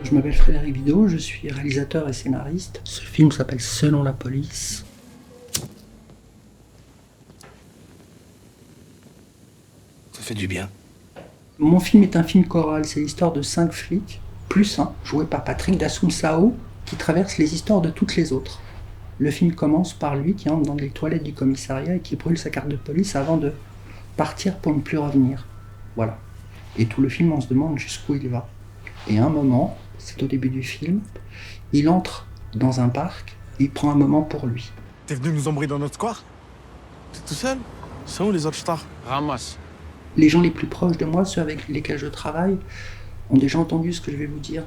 Je m'appelle Frédéric Vidot, je suis réalisateur et scénariste. Ce film s'appelle Selon la police. Ça fait du bien. Mon film est un film choral, c'est l'histoire de 5 flics, plus un, joué par Patrick Dassoum-Sao, qui traverse les histoires de toutes les autres. Le film commence par lui qui entre dans les toilettes du commissariat et qui brûle sa carte de police avant de partir pour ne plus revenir. Voilà. Et tout le film, on se demande jusqu'où il va. Et à un moment, c'est au début du film, il entre dans un parc, il prend un moment pour lui. T'es venu nous embrouiller dans notre square? T'es tout seul? C'est où les autres stars? Ramasse. Les gens les plus proches de moi, ceux avec lesquels je travaille, ont déjà entendu ce que je vais vous dire.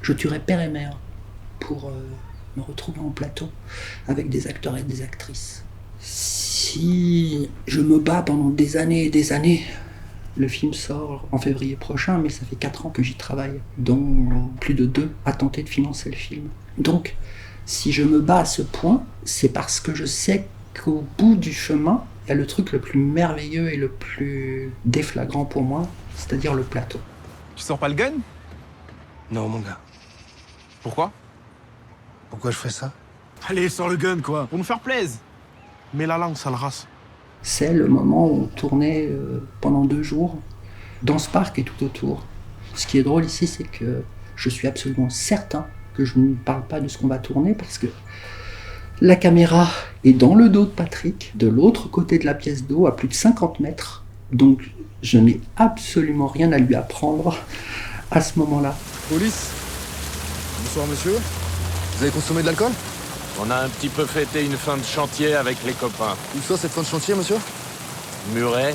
Je tuerai père et mère pour me retrouver en plateau avec des acteurs et des actrices. Si je me bats pendant des années et des années, le film sort en février prochain, mais ça fait 4 ans que j'y travaille, dont plus de 2 à tenter de financer le film. Donc, si je me bats à ce point, c'est parce que je sais qu'au bout du chemin, il y a le truc le plus merveilleux et le plus déflagrant pour moi, c'est-à-dire le plateau. Tu sors pas le gun? Non, mon gars. Pourquoi? Pourquoi je ferais ça? Allez, sors le gun, quoi. Pour nous faire plaisir. Mets la langue, sale race. C'est le moment où on tournait pendant 2 jours, dans ce parc et tout autour. Ce qui est drôle ici, c'est que je suis absolument certain que je ne parle pas de ce qu'on va tourner, parce que la caméra est dans le dos de Patrick, de l'autre côté de la pièce d'eau, à plus de 50 mètres. Donc je n'ai absolument rien à lui apprendre à ce moment-là. Police. Bonsoir monsieur. Vous avez consommé de l'alcool? On a un petit peu fêté une fin de chantier avec les copains. Où ça cette fin de chantier monsieur? Muret.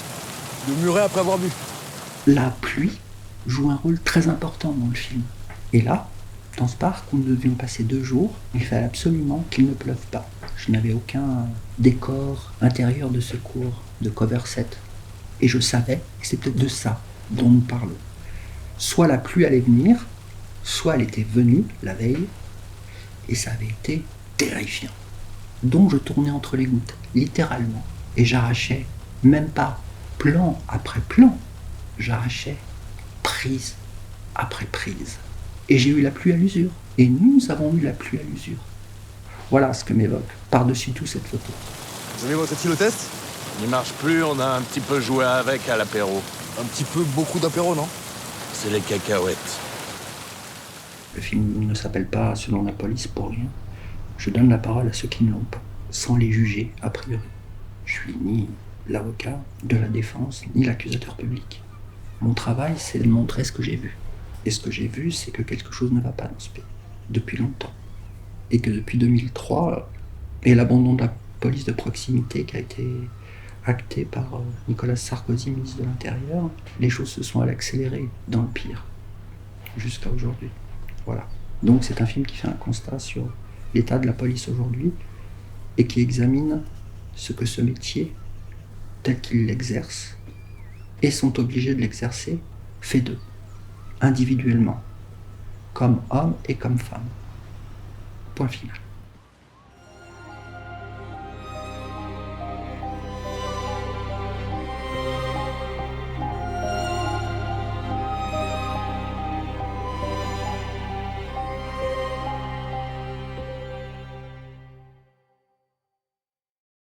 De muret après avoir bu. La pluie joue un rôle très important dans le film. Et là, dans ce parc où nous devions passer 2 jours, il fallait absolument qu'il ne pleuve pas. Je n'avais aucun décor intérieur de secours, de cover set. Et je savais que c'était de ça dont nous parlons. Soit la pluie allait venir, soit elle était venue la veille, et ça avait été terrifiant. Donc je tournais entre les gouttes, littéralement. Et j'arrachais, même pas plan après plan, j'arrachais prise après prise. Et j'ai eu la pluie à l'usure. Et nous avons eu la pluie à l'usure. Voilà ce que m'évoque par-dessus tout cette photo. Vous avez votre éthylotest? Il marche plus, on a un petit peu joué avec à l'apéro. Un petit peu beaucoup d'apéro, non? C'est les cacahuètes. Le film ne s'appelle pas Selon la police pour rien. Je donne la parole à ceux qui ne l'ont pas, sans les juger a priori. Je suis ni l'avocat de la défense, ni l'accusateur public. Mon travail, c'est de montrer ce que j'ai vu. Et ce que j'ai vu, c'est que quelque chose ne va pas dans ce pays, depuis longtemps. Et que depuis 2003, et l'abandon de la police de proximité qui a été acté par Nicolas Sarkozy, ministre de l'Intérieur, les choses se sont accélérées dans le pire, jusqu'à aujourd'hui. Voilà. Donc c'est un film qui fait un constat sur l'état de la police aujourd'hui et qui examine ce que ce métier, tel qu'ils l'exercent et sont obligés de l'exercer, fait d'eux, individuellement, comme hommes et comme femmes. Point final.